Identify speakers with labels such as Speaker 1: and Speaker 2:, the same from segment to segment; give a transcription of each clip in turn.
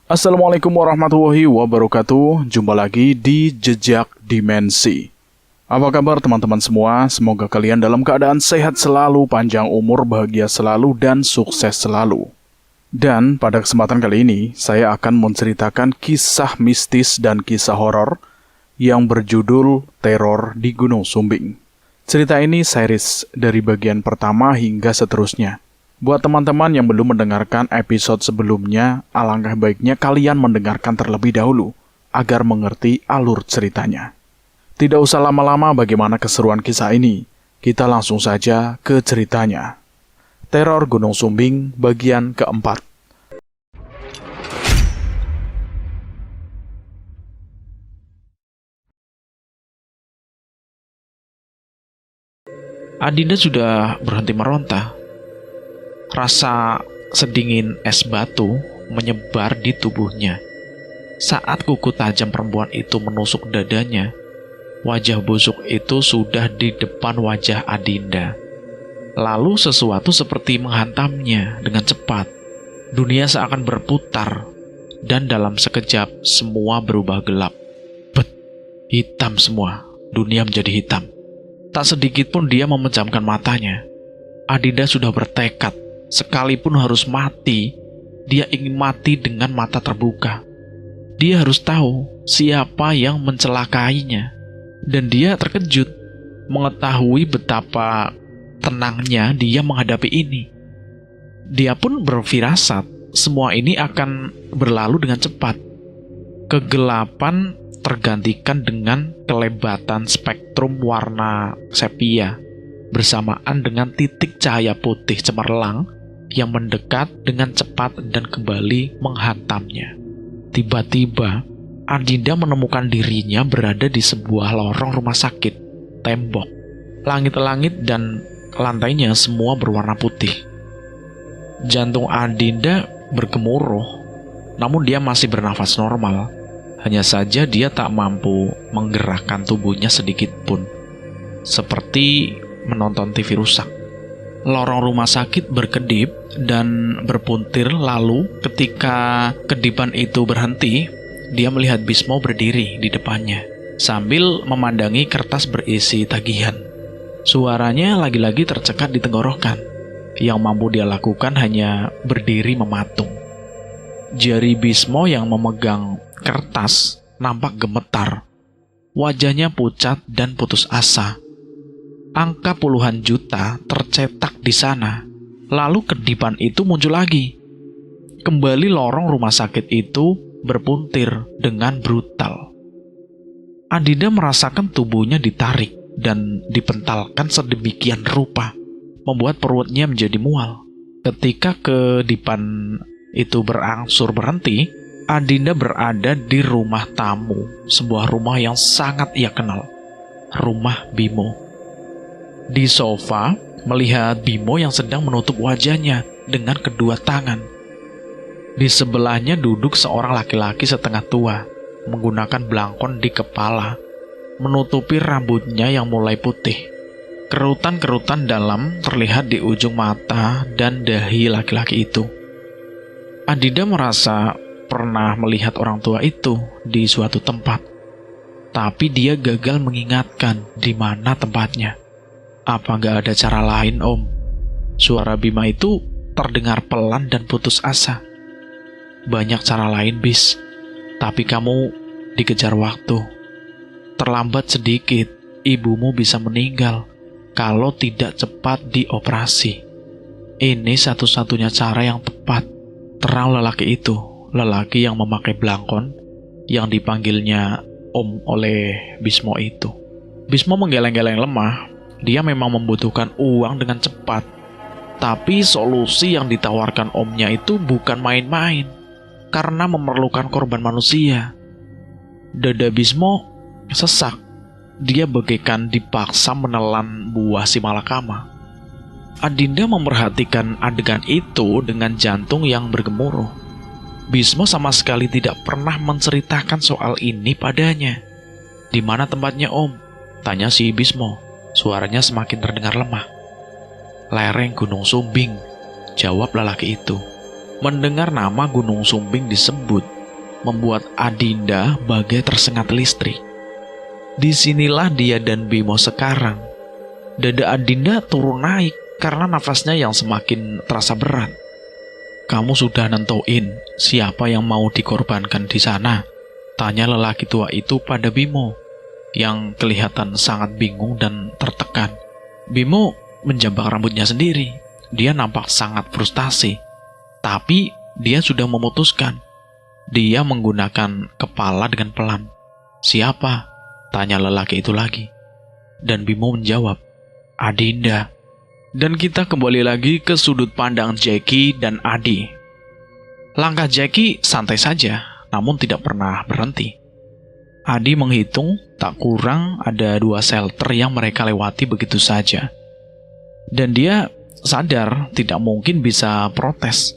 Speaker 1: Assalamualaikum warahmatullahi wabarakatuh. Jumpa lagi di Jejak Dimensi. Apa kabar teman-teman semua? Semoga kalian dalam keadaan sehat selalu, panjang umur, bahagia selalu, dan sukses selalu. Dan pada kesempatan kali ini, saya akan menceritakan kisah mistis dan kisah horor yang berjudul Teror di Gunung Sumbing. Cerita ini series dari bagian pertama hingga seterusnya. Buat teman-teman yang belum mendengarkan episode sebelumnya, alangkah baiknya kalian mendengarkan terlebih dahulu agar mengerti alur ceritanya. Tidak usah lama-lama bagaimana keseruan kisah ini, kita langsung saja ke ceritanya. Teror Gunung Sumbing bagian keempat.
Speaker 2: Adinda sudah berhenti meronta. Rasa sedingin es batu menyebar di tubuhnya. Saat kuku tajam perempuan itu menusuk dadanya, wajah busuk itu sudah di depan wajah Adinda. Lalu sesuatu seperti menghantamnya dengan cepat. Dunia seakan berputar, dan dalam sekejap semua berubah gelap. Hitam semua, dunia menjadi hitam. Tak sedikit pun dia memejamkan matanya. Adinda sudah bertekad, sekalipun harus mati, dia ingin mati dengan mata terbuka. Dia harus tahu siapa yang mencelakainya. Dan dia terkejut mengetahui betapa tenangnya dia menghadapi ini. Dia pun berfirasat semua ini akan berlalu dengan cepat. Kegelapan tergantikan dengan kelebatan spektrum warna sepia bersamaan dengan titik cahaya putih cemerlang yang mendekat dengan cepat dan kembali menghantamnya. Tiba-tiba, Adinda menemukan dirinya berada di sebuah lorong rumah sakit. Tembok, langit-langit dan lantainya semua berwarna putih. Jantung Adinda bergemuruh, namun dia masih bernafas normal. Hanya saja dia tak mampu menggerakkan tubuhnya sedikit pun, seperti menonton TV rusak. Lorong rumah sakit berkedip dan berpuntir, lalu ketika kedipan itu berhenti, dia melihat Bismo berdiri di depannya, sambil memandangi kertas berisi tagihan. Suaranya lagi-lagi tercekat di tenggorokan. Yang mampu dia lakukan hanya berdiri mematung. Jari Bismo yang memegang kertas nampak gemetar. Wajahnya pucat dan putus asa. Angka puluhan juta tercetak di sana. Lalu kedipan itu muncul lagi. Kembali lorong rumah sakit itu berpuntir dengan brutal. Adinda merasakan tubuhnya ditarik dan dipentalkan sedemikian rupa, membuat perutnya menjadi mual. Ketika kedipan itu berangsur berhenti, Adinda berada di rumah tamu, sebuah rumah yang sangat ia kenal, rumah Bimo. Di sofa, melihat Bimo yang sedang menutup wajahnya dengan kedua tangan. Di sebelahnya duduk seorang laki-laki setengah tua, menggunakan belangkon di kepala, menutupi rambutnya yang mulai putih. Kerutan-kerutan dalam terlihat di ujung mata dan dahi laki-laki itu. Adinda merasa pernah melihat orang tua itu di suatu tempat, tapi dia gagal mengingatkan di mana tempatnya. Apa nggak ada cara lain, Om? Suara Bima itu terdengar pelan dan putus asa. Banyak cara lain, Bis. Tapi kamu dikejar waktu. Terlambat sedikit, ibumu bisa meninggal kalau tidak cepat dioperasi. Ini satu-satunya cara yang tepat. Terang lelaki itu, lelaki yang memakai belangkon, yang dipanggilnya Om oleh Bismo itu. Bismo menggeleng-geleng lemah. Dia memang membutuhkan uang dengan cepat. Tapi solusi yang ditawarkan omnya itu bukan main-main, karena memerlukan korban manusia. Dada Bismo sesak. Dia bagaikan dipaksa menelan buah si malakama. Adinda memperhatikan adegan itu dengan jantung yang bergemuruh. Bismo sama sekali tidak pernah menceritakan soal ini padanya. "Di mana tempatnya, Om?" tanya si Bismo. Suaranya semakin terdengar lemah. "Lereng Gunung Sumbing," jawab lelaki itu. Mendengar nama Gunung Sumbing disebut, membuat Adinda bagai tersengat listrik. Disinilah dia dan Bimo sekarang. Dada Adinda turun naik karena nafasnya yang semakin terasa berat. "Kamu sudah nentuin siapa yang mau dikorbankan di sana?" tanya lelaki tua itu pada Bimo, yang kelihatan sangat bingung dan tertekan. Bimo menjambak rambutnya sendiri. Dia nampak sangat frustasi. Tapi dia sudah memutuskan. Dia menggunakan kepala dengan pelan. "Siapa?" tanya lelaki itu lagi. Dan Bimo menjawab, "Adinda." Dan kita kembali lagi ke sudut pandang Jackie dan Adi. Langkah Jackie santai saja, namun tidak pernah berhenti. Adi menghitung tak kurang ada 2 shelter yang mereka lewati begitu saja. Dan dia sadar tidak mungkin bisa protes.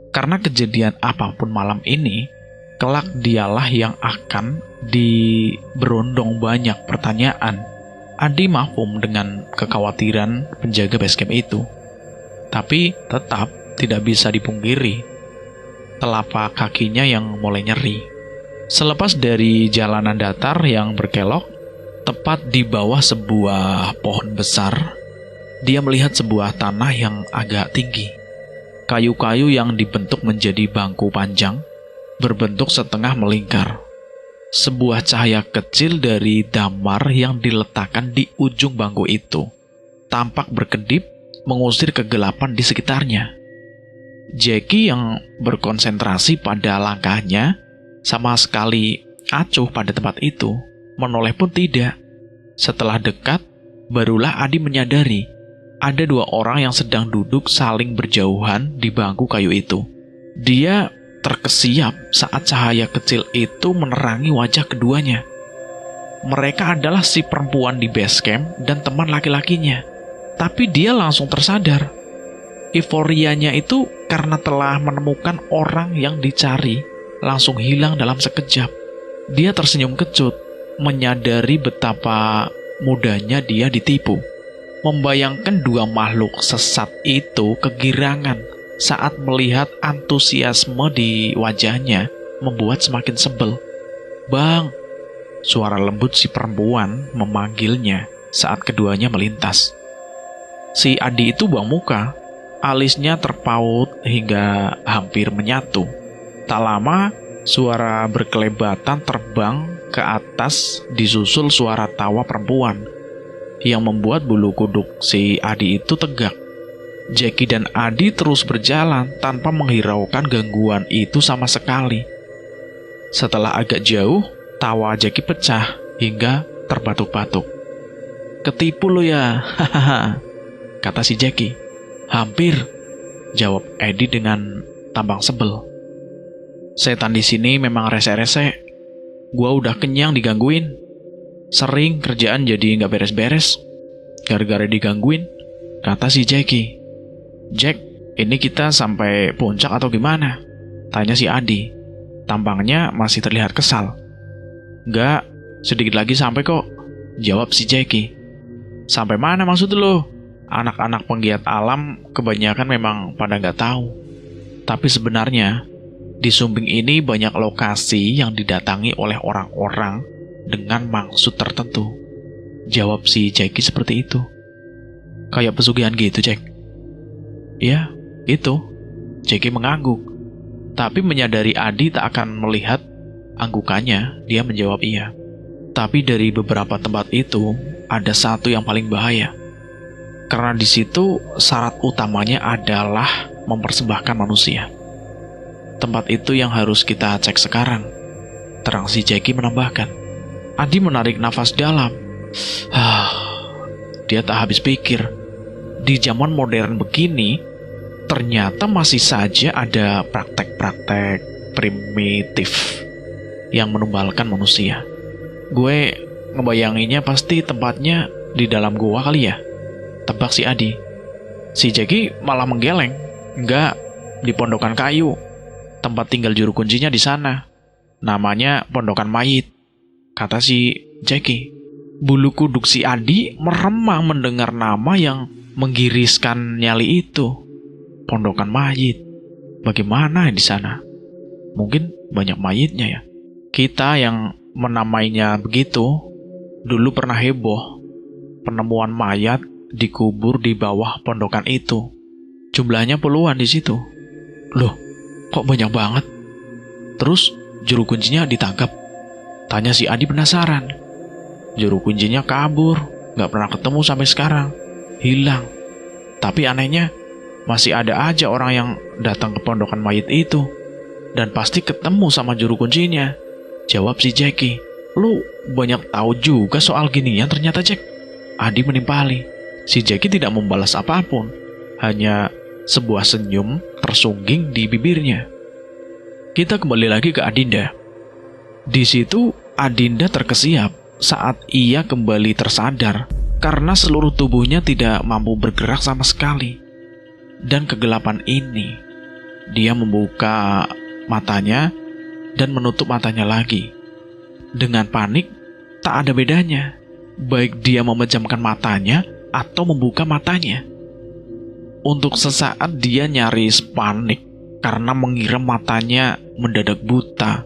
Speaker 2: Karena kejadian apapun malam ini, kelak dialah yang akan diberondong banyak pertanyaan. Adi mafhum dengan kekhawatiran penjaga basecamp itu. Tapi tetap tidak bisa dipungkiri, telapak kakinya yang mulai nyeri. Selepas dari jalanan datar yang berkelok, tepat di bawah sebuah pohon besar, dia melihat sebuah tanah yang agak tinggi. Kayu-kayu yang dibentuk menjadi bangku panjang, berbentuk setengah melingkar. Sebuah cahaya kecil dari damar yang diletakkan di ujung bangku itu tampak berkedip mengusir kegelapan di sekitarnya. Jackie yang berkonsentrasi pada langkahnya sama sekali acuh pada tempat itu, menoleh pun tidak. Setelah dekat, barulah Adi menyadari ada 2 orang yang sedang duduk saling berjauhan di bangku kayu itu. Dia terkesiap saat cahaya kecil itu menerangi wajah keduanya. Mereka adalah si perempuan di basecamp dan teman laki-lakinya. Tapi dia langsung tersadar. Euforianya itu karena telah menemukan orang yang dicari langsung hilang dalam sekejap. Dia tersenyum kecut, menyadari betapa mudahnya dia ditipu. Membayangkan 2 makhluk sesat itu kegirangan saat melihat antusiasme di wajahnya membuat semakin sebel. "Bang," suara lembut si perempuan memanggilnya saat keduanya melintas. Si Adi itu buang muka, alisnya terpaut hingga hampir menyatu. Tak lama, suara berkelebatan terbang ke atas disusul suara tawa perempuan yang membuat bulu kuduk si Adi itu tegak. Jackie dan Adi terus berjalan tanpa menghiraukan gangguan itu sama sekali. Setelah agak jauh, tawa Jackie pecah hingga terbatuk-batuk. "Ketipu lo ya, hahaha," kata si Jackie. "Hampir," jawab Edi dengan tambang sebel. "Setan di sini memang rese-rese. Gua udah kenyang digangguin. Sering kerjaan jadi nggak beres-beres gara-gara digangguin," kata si Jackie. "Jack, ini kita sampai puncak atau gimana?" tanya si Adi. Tampangnya masih terlihat kesal. "Nggak, sedikit lagi sampai kok," jawab si Jackie. "Sampai mana maksud lo?" Anak-anak penggiat alam kebanyakan memang pada nggak tahu. Tapi sebenarnya di Sumbing ini banyak lokasi yang didatangi oleh orang-orang dengan maksud tertentu, jawab si Jackie seperti itu. "Kayak pesugihan gitu, Jack?" "Ya, itu," Jackie mengangguk. Tapi menyadari Adi tak akan melihat anggukannya, dia menjawab iya. Tapi dari beberapa tempat itu, ada satu yang paling bahaya. Karena di situ syarat utamanya adalah mempersembahkan manusia. Tempat itu yang harus kita cek sekarang, terang si Jackie menambahkan. Adi menarik nafas dalam. Dia tak habis pikir. Di zaman modern begini, ternyata masih saja ada praktek-praktek primitif yang menumbalkan manusia. Gue ngebayanginnya pasti tempatnya di dalam gua kali ya, tebak si Adi. Si Jackie malah menggeleng. "Enggak, di pondokan kayu. Tempat tinggal juru kuncinya di sana. Namanya Pondokan Mayit," kata si Jackie. Bulu kuduk si Adi meremang mendengar nama yang menggiriskan nyali itu. Pondokan Mayit. Bagaimana di sana? Mungkin banyak mayitnya ya? Kita yang menamainya begitu, dulu pernah heboh. Penemuan mayat dikubur di bawah pondokan itu. Jumlahnya puluhan di situ. Loh, kok banyak banget? Terus juru kuncinya ditangkap. Tanya si Adi penasaran. Juru kuncinya kabur, gak pernah ketemu sampai sekarang. Hilang. Tapi anehnya, masih ada aja orang yang datang ke pondokan mayit itu. Dan pasti ketemu sama juru kuncinya. Jawab si Jackie. Lu banyak tahu juga soal ginian ternyata, Jack. Adi menimpali. Si Jackie tidak membalas apapun. Hanya sebuah senyum tersungging di bibirnya. Kita kembali lagi ke Adinda. Di situ Adinda terkesiap saat ia kembali tersadar karena seluruh tubuhnya tidak mampu bergerak sama sekali. Dan kegelapan ini, dia membuka matanya dan menutup matanya lagi. Dengan panik, tak ada bedanya, baik dia memejamkan matanya atau membuka matanya. Untuk sesaat dia nyaris panik karena mengira matanya mendadak buta.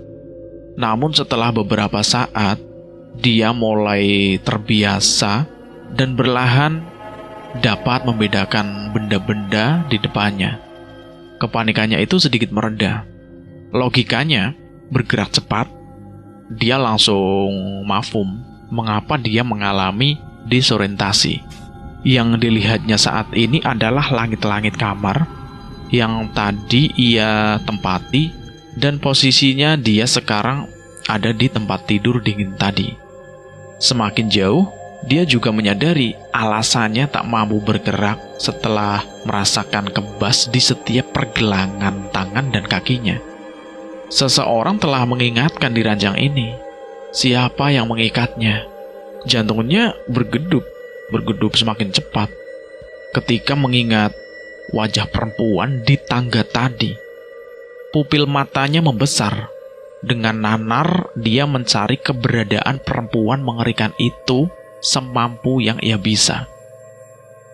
Speaker 2: Namun setelah beberapa saat, dia mulai terbiasa dan perlahan dapat membedakan benda-benda di depannya. Kepanikannya itu sedikit mereda. Logikanya bergerak cepat. Dia langsung mafhum mengapa dia mengalami disorientasi. Yang dilihatnya saat ini adalah langit-langit kamar yang tadi ia tempati, dan posisinya dia sekarang ada di tempat tidur dingin tadi. Semakin jauh, dia juga menyadari alasannya tak mampu bergerak setelah merasakan kebas di setiap pergelangan tangan dan kakinya. Seseorang telah mengingatkan di ranjang ini. Siapa yang mengikatnya? Jantungnya bergedup semakin cepat ketika mengingat wajah perempuan di tangga tadi. Pupil matanya membesar. Dengan nanar, dia mencari keberadaan perempuan mengerikan itu semampu yang ia bisa.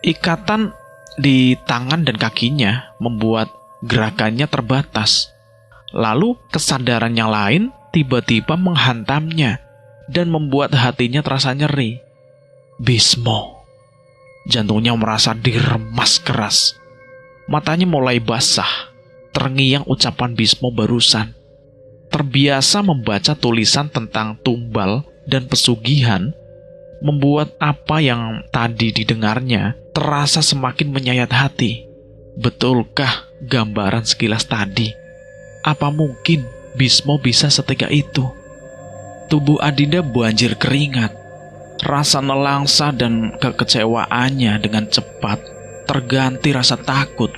Speaker 2: Ikatan di tangan dan kakinya membuat gerakannya terbatas. Lalu kesadaran yang lain tiba-tiba menghantamnya dan membuat hatinya terasa nyeri. Bismo. Jantungnya merasa diremas keras. Matanya mulai basah, terngiang ucapan Bismo barusan. Terbiasa membaca tulisan tentang tumbal dan pesugihan, membuat apa yang tadi didengarnya terasa semakin menyayat hati. Betulkah gambaran sekilas tadi? Apa mungkin Bismo bisa setega itu? Tubuh Adinda banjir keringat. Rasa nelangsa dan kekecewaannya dengan cepat terganti rasa takut.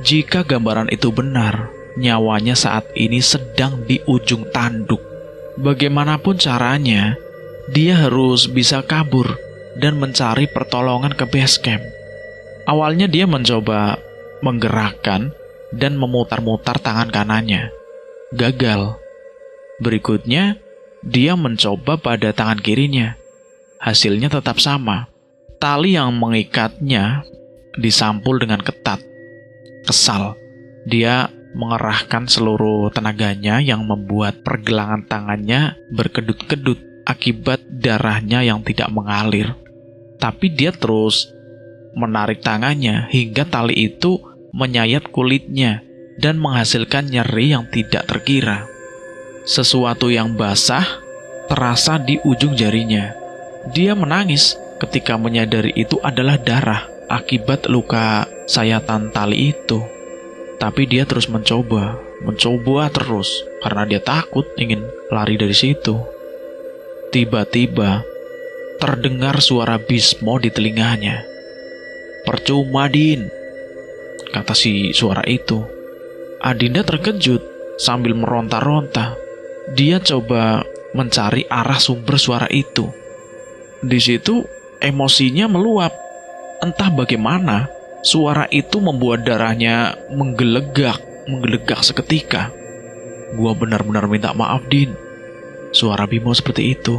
Speaker 2: Jika gambaran itu benar, nyawanya saat ini sedang di ujung tanduk. Bagaimanapun caranya, dia harus bisa kabur dan mencari pertolongan ke base camp. Awalnya dia mencoba menggerakkan dan memutar-mutar tangan kanannya. Gagal. Berikutnya, dia mencoba pada tangan kirinya. Hasilnya tetap sama. Tali yang mengikatnya disampul dengan ketat. Kesal, dia mengerahkan seluruh tenaganya yang membuat pergelangan tangannya berkedut-kedut akibat darahnya yang tidak mengalir. Tapi dia terus menarik tangannya hingga tali itu menyayat kulitnya dan menghasilkan nyeri yang tidak terkira. Sesuatu yang basah terasa di ujung jarinya. Dia menangis ketika menyadari itu adalah darah akibat luka sayatan tali itu. Tapi dia terus mencoba terus karena dia takut ingin lari dari situ. Tiba-tiba terdengar suara Bismo di telinganya. "Percuma, Din," kata si suara itu. Adinda terkejut sambil meronta-ronta. Dia coba mencari arah sumber suara itu. Di situ emosinya meluap. Entah bagaimana, suara itu membuat darahnya menggelegak seketika. "Gua benar-benar minta maaf, Din." Suara Bimo seperti itu.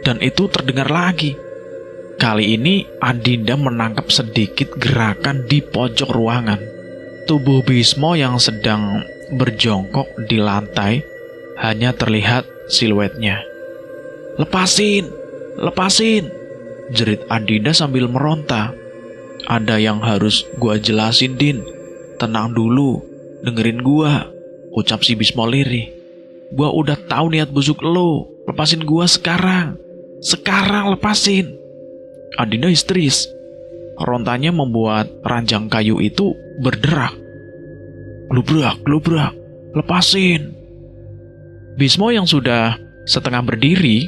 Speaker 2: Dan itu terdengar lagi. Kali ini Adinda menangkap sedikit gerakan di pojok ruangan. Tubuh Bismo yang sedang berjongkok di lantai hanya terlihat siluetnya. "Lepasin! Lepasin!" jerit Adinda sambil meronta. "Ada yang harus gua jelasin, Din. Tenang dulu, dengerin gua," ucap si Bismo lirih. "Gua udah tahu niat busuk lo. Lepasin gua sekarang. Sekarang lepasin." Adinda histeris. Rontanya membuat ranjang kayu itu berderak. "Glubrak, glubrak, lepasin!" Bismo yang sudah setengah berdiri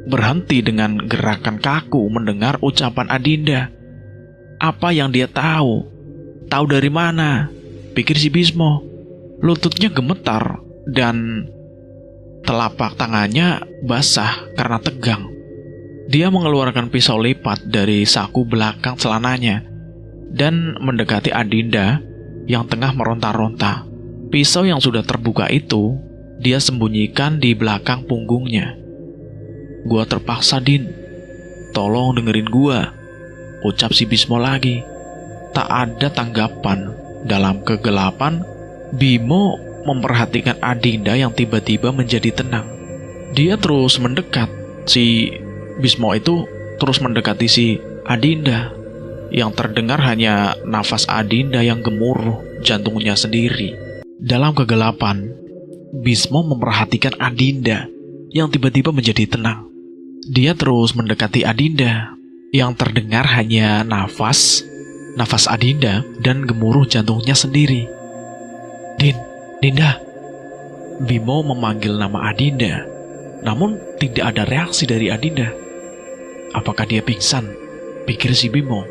Speaker 2: berhenti dengan gerakan kaku mendengar ucapan Adinda. Apa yang dia tahu? Tahu dari mana? Pikir si Bismo. Lututnya gemetar dan telapak tangannya basah karena tegang. Dia mengeluarkan pisau lipat dari saku belakang celananya dan mendekati Adinda yang tengah meronta-ronta. Pisau yang sudah terbuka itu dia sembunyikan di belakang punggungnya. "Gua terpaksa, Din. Tolong dengerin gua," ucap si Bismo lagi. Tak ada tanggapan. Dalam kegelapan, Bimo memperhatikan Adinda yang tiba-tiba menjadi tenang. Dia terus mendekat. Si Bismo itu terus mendekati si Adinda. Yang terdengar hanya nafas Adinda yang gemuruh jantungnya sendiri. Dalam kegelapan, Bismo memperhatikan Adinda yang tiba-tiba menjadi tenang. Dia terus mendekati Adinda. Yang terdengar hanya nafas Adinda dan gemuruh jantungnya sendiri. "Din, Dinda." Bimo memanggil nama Adinda, namun tidak ada reaksi dari Adinda. Apakah dia pingsan? Pikir si Bimo.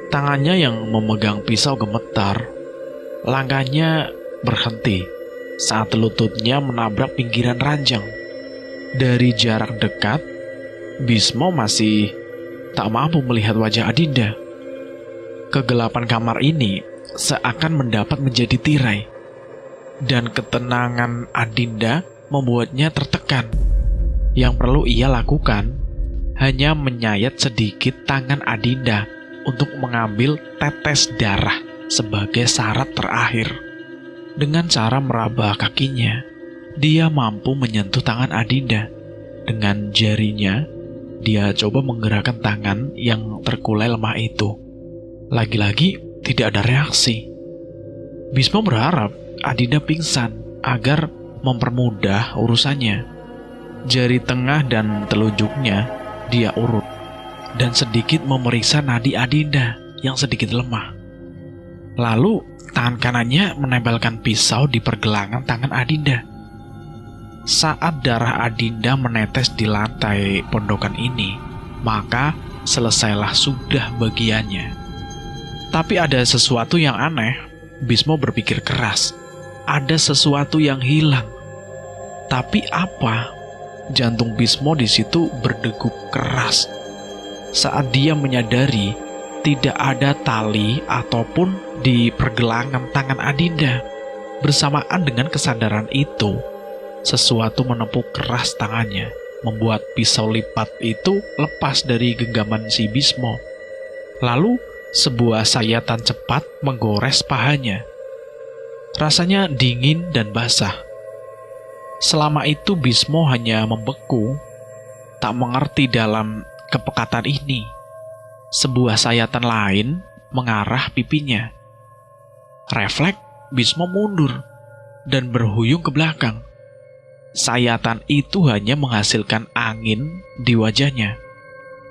Speaker 2: Tangannya yang memegang pisau gemetar. Langkahnya berhenti saat lututnya menabrak pinggiran ranjang. Dari jarak dekat, Bismo masih tak mampu melihat wajah Adinda. Kegelapan kamar ini seakan mendapat menjadi tirai, dan ketenangan Adinda membuatnya tertekan. Yang perlu ia lakukan hanya menyayat sedikit tangan Adinda untuk mengambil tetes darah sebagai syarat terakhir. Dengan cara meraba kakinya, dia mampu menyentuh tangan Adinda. Dengan jarinya, dia coba menggerakkan tangan yang terkulai lemah itu. Lagi-lagi tidak ada reaksi. Bismo berharap Adinda pingsan agar mempermudah urusannya. Jari tengah dan telunjuknya dia urut dan sedikit memeriksa nadi Adinda yang sedikit lemah. Lalu tangan kanannya menempelkan pisau di pergelangan tangan Adinda. Saat darah Adinda menetes di lantai pondokan ini, maka selesailah sudah bagiannya. Tapi ada sesuatu yang aneh. Bismo berpikir keras. Ada sesuatu yang hilang. Tapi apa? Jantung Bismo di situ berdegup keras saat dia menyadari tidak ada tali ataupun di pergelangan tangan Adinda. Bersamaan dengan kesadaran itu, sesuatu menepuk keras tangannya, membuat pisau lipat itu lepas dari genggaman si Bismo. Lalu sebuah sayatan cepat menggores pahanya. Rasanya dingin dan basah. Selama itu Bismo hanya membeku, tak mengerti dalam kepekatan ini. Sebuah sayatan lain mengarah pipinya. Refleks, Bismo mundur dan berhuyung ke belakang. Sayatan itu hanya menghasilkan angin di wajahnya.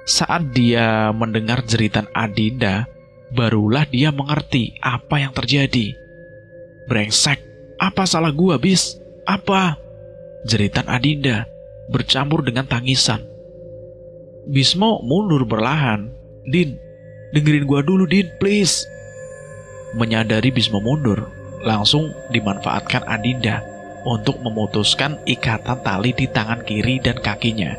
Speaker 2: Saat dia mendengar jeritan Adinda, barulah dia mengerti apa yang terjadi. "Brengsek, apa salah gua, Bis? Apa?" jeritan Adinda bercampur dengan tangisan. Bismo mundur perlahan. "Din, dengerin gua dulu, Din, please." Menyadari Bismo mundur, langsung dimanfaatkan Adinda untuk memutuskan ikatan tali di tangan kiri dan kakinya.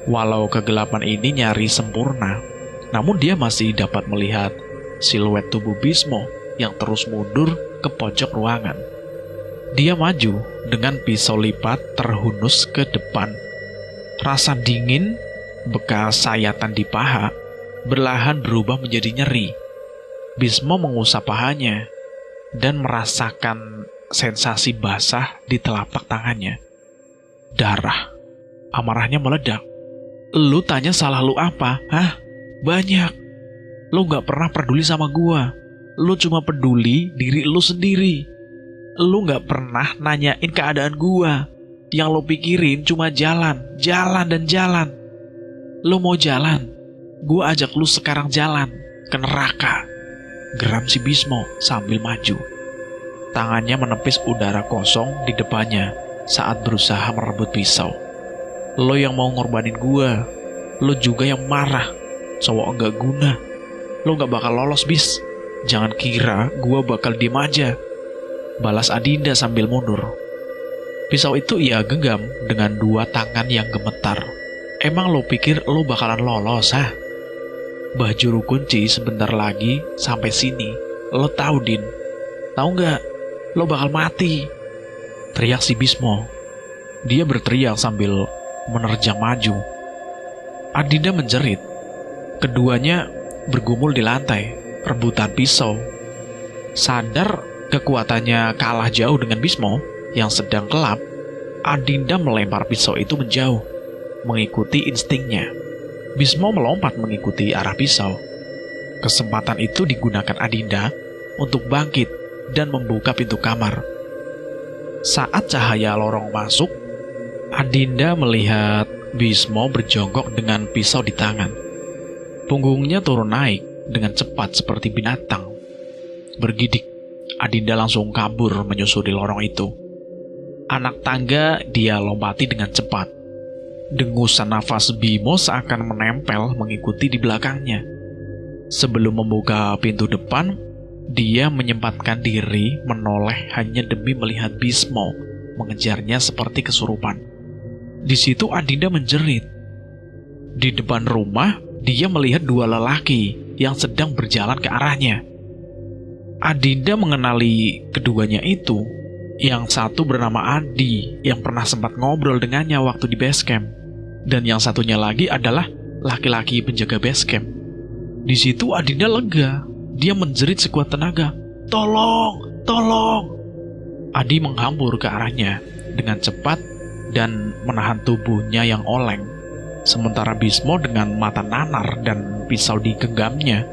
Speaker 2: Walau kegelapan ini nyaris sempurna, namun dia masih dapat melihat siluet tubuh Bismo yang terus mundur ke pojok ruangan. Dia maju dengan pisau lipat terhunus ke depan. Rasa dingin bekas sayatan di paha berlahan berubah menjadi nyeri. Bismo mengusap pahanya dan merasakan sensasi basah di telapak tangannya. darah. Amarahnya meledak. Lu tanya salah lu apa? Hah? Banyak. Lu gak pernah peduli sama gua. Lu cuma peduli diri lu sendiri. Lu gak pernah nanyain keadaan gua. Yang lu pikirin cuma jalan, jalan dan jalan. Lu mau jalan? Gua ajak lu sekarang jalan ke neraka. Geram si Bismo sambil maju. Tangannya menepis udara kosong di depannya saat berusaha merebut pisau. Lo yang mau ngorbanin gua. Lo juga yang marah. Cowok gak guna. Lo gak bakal lolos, Bis. Jangan kira gua bakal diem aja. Balas Adinda sambil mundur. Pisau itu ia genggam dengan dua tangan yang gemetar. Emang lo pikir lo bakalan lolos, ha? Baju kunci sebentar lagi sampai sini. Lo tahu, Din? Tahu nggak? Lo bakal mati. Teriak si Bismo. Dia berteriak sambil menerjang maju. Adinda menjerit. Keduanya bergumul di lantai, rebutan pisau. Sadar kekuatannya kalah jauh dengan Bismo yang sedang kelap, Adinda melempar pisau itu menjauh, mengikuti instingnya. Bismo melompat mengikuti arah pisau. Kesempatan itu digunakan Adinda untuk bangkit dan membuka pintu kamar. Saat cahaya lorong masuk, Adinda melihat Bismo berjongkok dengan pisau di tangan. Punggungnya turun naik dengan cepat seperti binatang. Bergidik, Adinda langsung kabur menyusuri lorong itu. Anak tangga dia lompati dengan cepat. Dengusan nafas Bimo seakan menempel mengikuti di belakangnya. Sebelum membuka pintu depan, dia menyempatkan diri menoleh hanya demi melihat Bismo mengejarnya seperti kesurupan. Di situ Adinda menjerit. Di depan rumah, dia melihat dua lelaki yang sedang berjalan ke arahnya. Adinda mengenali keduanya itu. Yang satu bernama Adi yang pernah sempat ngobrol dengannya waktu di base camp. Dan yang satunya lagi adalah laki-laki penjaga base camp. Di situ Adinda lega. Dia menjerit sekuat tenaga. Tolong! Tolong! Adi menghambur ke arahnya dengan cepat dan menahan tubuhnya yang oleng. Sementara Bismo dengan mata nanar dan pisau digenggamnya,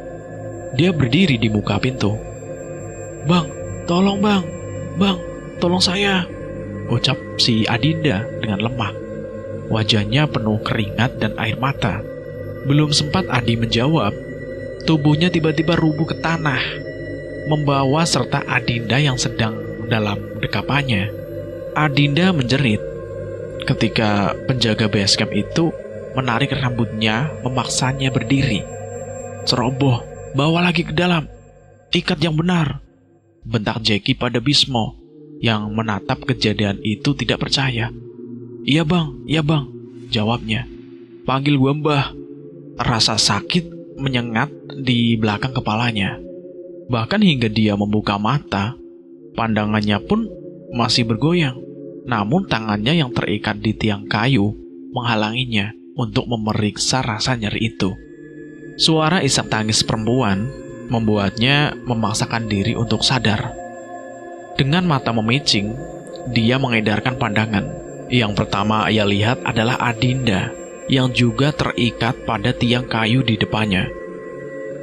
Speaker 2: dia berdiri di muka pintu. Bang, tolong bang! Bang, tolong saya! Ucap si Adinda dengan lemah. Wajahnya penuh keringat dan air mata. Belum sempat Adi menjawab, tubuhnya tiba-tiba rubuh ke tanah, membawa serta Adinda yang sedang dalam dekapannya. Adinda menjerit ketika penjaga base camp itu menarik rambutnya, memaksanya berdiri. Ceroboh, bawa lagi ke dalam. Ikat yang benar, bentak Jackie pada Bismo yang menatap kejadian itu tidak percaya. Iya bang, jawabnya. Panggil gua mbah. Rasa sakit menyengat di belakang kepalanya. Bahkan hingga dia membuka mata, pandangannya pun masih bergoyang. Namun tangannya yang terikat di tiang kayu menghalanginya untuk memeriksa rasa nyeri itu. Suara isak tangis perempuan membuatnya memaksakan diri untuk sadar. Dengan mata memicing, dia mengedarkan pandangan. Yang pertama ia lihat adalah Adinda yang juga terikat pada tiang kayu di depannya.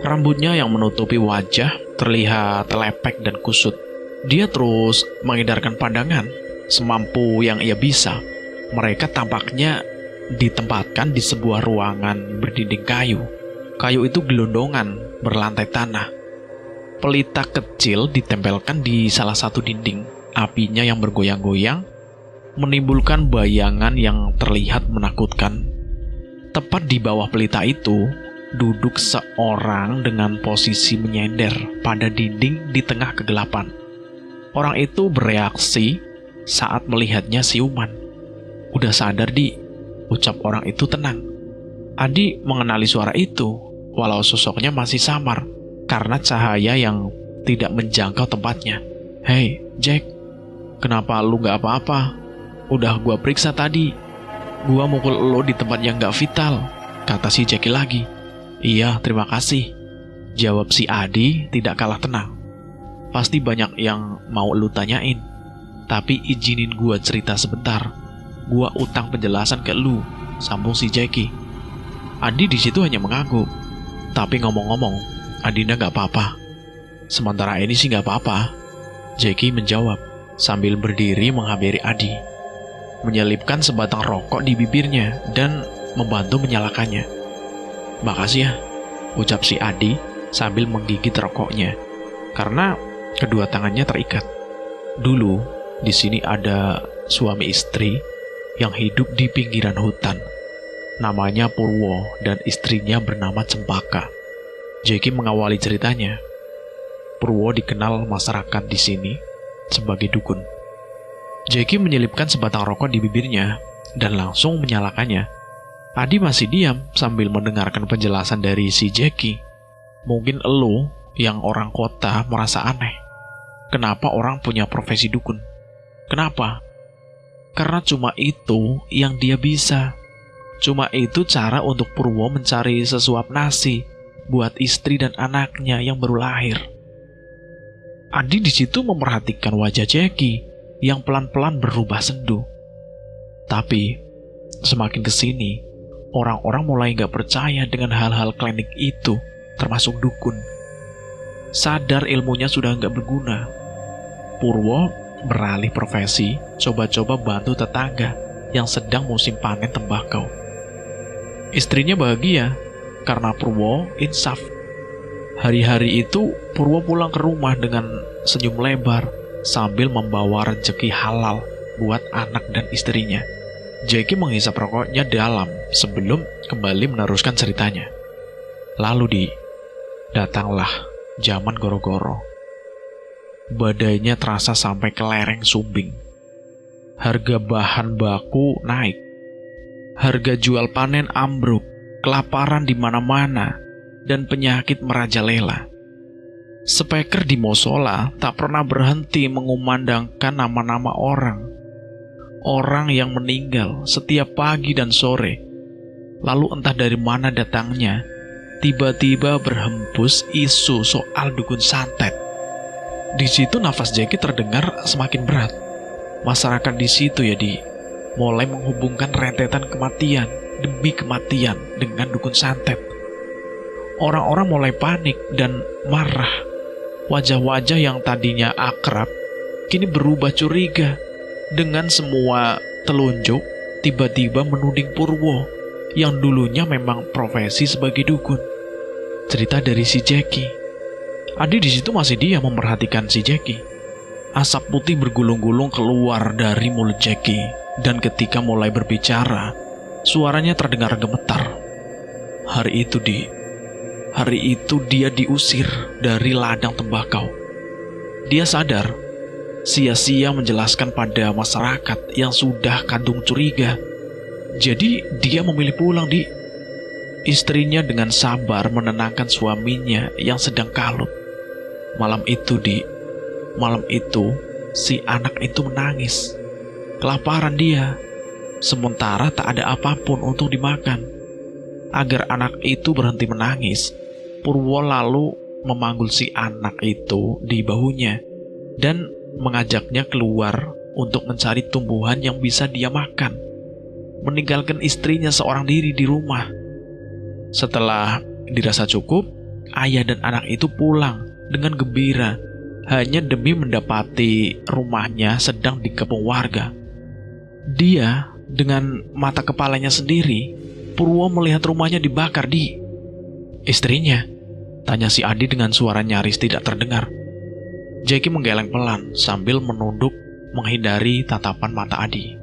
Speaker 2: Rambutnya yang menutupi wajah terlihat lepek dan kusut. Dia terus mengedarkan pandangan semampu yang ia bisa. Mereka tampaknya ditempatkan di sebuah ruangan berdinding kayu. Kayu itu gelondongan berlantai tanah. Pelita kecil ditempelkan di salah satu dinding. Apinya yang bergoyang-goyang menimbulkan bayangan yang terlihat menakutkan. Tepat di bawah pelita itu duduk seorang dengan posisi menyender pada dinding di tengah kegelapan. Orang itu bereaksi saat melihatnya siuman. Udah sadar, Di, ucap orang itu tenang. Adi mengenali suara itu, walau sosoknya masih samar karena cahaya yang tidak menjangkau tempatnya. Hei, Jack, kenapa lu gak apa-apa? Udah gua periksa tadi. Gua mukul lo di tempat yang gak vital, kata si Jackie lagi. Iya, terima kasih, jawab si Adi tidak kalah tenang. Pasti banyak yang mau lu tanyain, tapi izinin gua cerita sebentar. Gua utang penjelasan ke lu, sambung si Jackie. Adi di situ hanya mengangguk. Tapi ngomong-ngomong, Adinda nggak apa-apa. Sementara ini sih nggak apa-apa, Jackie menjawab sambil berdiri menghampiri Adi, menyelipkan sebatang rokok di bibirnya dan membantu menyalakannya. Makasih ya, ucap si Adi sambil menggigit rokoknya, karena kedua tangannya terikat. Dulu, di sini ada suami istri yang hidup di pinggiran hutan. Namanya Purwo dan istrinya bernama Cempaka. Jackie mengawali ceritanya. Purwo dikenal masyarakat di sini sebagai dukun. Jackie menyelipkan sebatang rokok di bibirnya dan langsung menyalakannya. Adi masih diam sambil mendengarkan penjelasan dari si Jackie. Mungkin elo yang orang kota merasa aneh. Kenapa orang punya profesi dukun? Kenapa? Karena cuma itu yang dia bisa. Cuma itu cara untuk Purwo mencari sesuap nasi buat istri dan anaknya yang baru lahir. Adi di situ memperhatikan wajah Jackie yang pelan-pelan berubah sendu. Tapi semakin kesini, orang-orang mulai gak percaya dengan hal-hal klinik itu, termasuk dukun. Sadar ilmunya sudah gak berguna. Purwo beralih profesi, coba-coba bantu tetangga yang sedang musim panen tembakau. Istrinya bahagia karena Purwo insaf. Hari-hari itu Purwo pulang ke rumah dengan senyum lebar sambil membawa rezeki halal buat anak dan istrinya. Jackie menghisap rokoknya dalam sebelum kembali meneruskan ceritanya. Lalu datanglah zaman goro-goro. Badainya terasa sampai ke lereng Sumbing. Harga bahan baku naik. Harga jual panen ambruk, kelaparan di mana-mana, dan penyakit merajalela. Speaker di musola tak pernah berhenti mengumandangkan nama-nama orang. Orang yang meninggal setiap pagi dan sore. Lalu entah dari mana datangnya, tiba-tiba berhembus isu soal dukun santet. Di situ nafas Jackie terdengar semakin berat. Masyarakat di situ mulai menghubungkan rentetan kematian demi kematian dengan dukun santet. Orang-orang mulai panik dan marah. Wajah-wajah yang tadinya akrab kini berubah curiga. Dengan semua telunjuk tiba-tiba menuding Purwo yang dulunya memang profesi sebagai dukun. Cerita dari si Jackie. Adi di situ masih dia memperhatikan si Jackie. Asap putih bergulung-gulung keluar dari mulut Jackie. Dan ketika mulai berbicara, suaranya terdengar gemetar. Hari itu dia diusir dari ladang tembakau. Dia sadar, sia-sia menjelaskan pada masyarakat yang sudah kadung curiga. Jadi dia memilih pulang. Istrinya dengan sabar menenangkan suaminya yang sedang kalut. Malam itu si anak itu menangis. Kelaparan dia, sementara tak ada apapun untuk dimakan. Agar anak itu berhenti menangis, Purwo lalu memanggul si anak itu di bahunya dan mengajaknya keluar untuk mencari tumbuhan yang bisa dia makan, meninggalkan istrinya seorang diri di rumah. Setelah dirasa cukup, ayah dan anak itu pulang dengan gembira hanya demi mendapati rumahnya sedang dikepung warga. Dia dengan mata kepalanya sendiri, Purwo melihat rumahnya dibakar. Istrinya? Tanya si Adi dengan suara nyaris tidak terdengar. Jackie menggeleng pelan sambil menunduk menghindari tatapan mata Adi.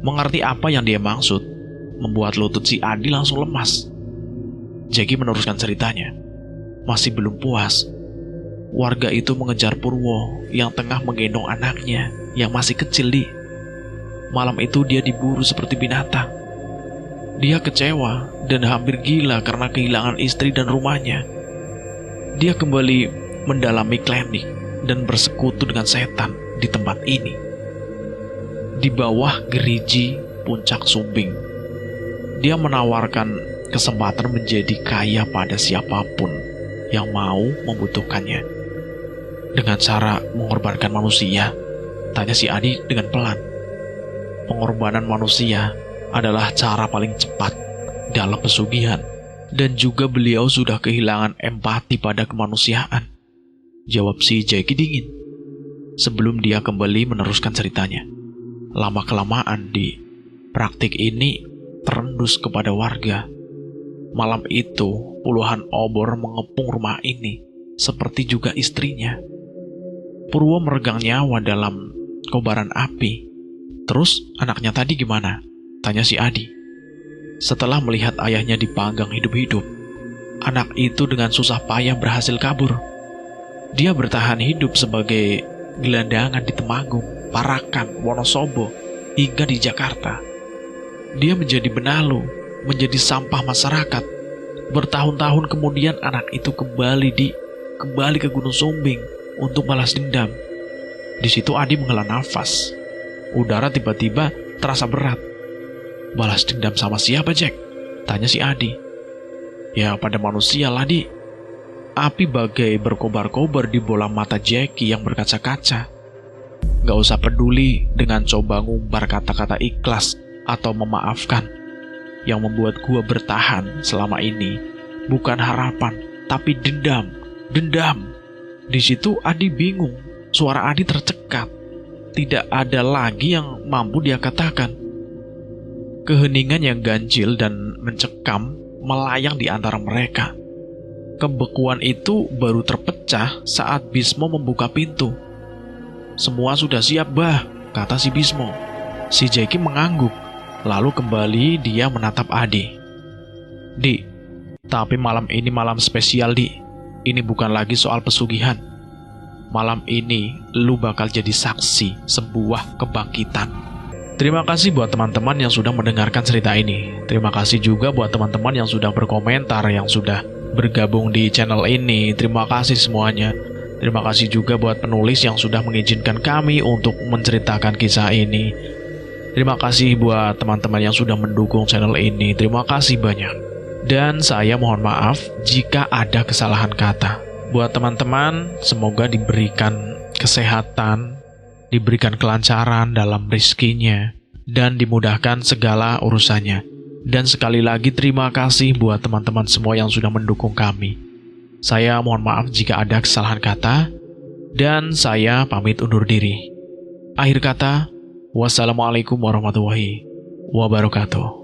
Speaker 2: Mengerti apa yang dia maksud, membuat lutut si Adi langsung lemas. Jackie meneruskan ceritanya. Masih belum puas, warga itu mengejar Purwo yang tengah menggendong anaknya yang masih kecil. Malam itu dia diburu seperti binatang. Dia kecewa dan hampir gila karena kehilangan istri dan rumahnya. Dia kembali mendalami klinik dan bersekutu dengan setan di tempat ini. Di bawah geriji puncak Sumbing, dia menawarkan kesempatan menjadi kaya pada siapapun yang mau membutuhkannya. Dengan cara mengorbankan manusia? Tanya si Adi dengan pelan. pengorbanan manusia adalah cara paling cepat dalam pesugihan, dan juga beliau sudah kehilangan empati pada kemanusiaan, jawab si Jackie dingin. Sebelum dia kembali meneruskan ceritanya. Lama-kelamaan di praktik ini terendus kepada warga. Malam itu, puluhan obor mengepung rumah ini, seperti juga istrinya. Purwo meregang nyawa dalam kobaran api. Terus anaknya tadi gimana? Tanya si Adi. Setelah melihat ayahnya dipanggang hidup-hidup, anak itu dengan susah payah berhasil kabur. Dia bertahan hidup sebagai gelandangan di Temanggung, Parakan, Wonosobo, hingga di Jakarta. Dia menjadi benalu, menjadi sampah masyarakat. Bertahun-tahun kemudian anak itu kembali ke Gunung Sumbing untuk balas dendam. Di situ Adi menghela nafas. Udara tiba-tiba terasa berat. Balas dendam sama siapa, Jack? Tanya si Adi. Ya pada manusia lah, Di. Api bagai berkobar-kobar di bola mata Jackie yang berkaca-kaca. Gak usah peduli dengan coba ngumbar kata-kata ikhlas atau memaafkan. Yang membuat gua bertahan selama ini bukan harapan, tapi dendam. Di situ Adi bingung. Suara Adi tercekat. Tidak ada lagi yang mampu dia katakan. Keheningan yang ganjil dan mencekam melayang di antara mereka. Kebekuan itu baru terpecah saat Bismo membuka pintu. Semua sudah siap, Bah, kata si Bismo. Si Jackie mengangguk. Lalu kembali dia menatap Adi. Di, tapi malam ini malam spesial, Di. Ini bukan lagi soal pesugihan. Malam ini lu bakal jadi saksi sebuah kebangkitan. Terima kasih buat teman-teman yang sudah mendengarkan cerita ini. Terima kasih juga buat teman-teman yang sudah berkomentar, yang sudah bergabung di channel ini. Terima kasih semuanya. Terima kasih juga buat penulis yang sudah mengizinkan kami untuk menceritakan kisah ini. Terima kasih buat teman-teman yang sudah mendukung channel ini. Terima kasih banyak. Dan saya mohon maaf jika ada kesalahan kata. Buat teman-teman, semoga diberikan kesehatan, diberikan kelancaran dalam rezekinya, dan dimudahkan segala urusannya. Dan sekali lagi terima kasih buat teman-teman semua yang sudah mendukung kami. Saya mohon maaf jika ada kesalahan kata, dan saya pamit undur diri. Akhir kata, wassalamualaikum warahmatullahi wabarakatuh.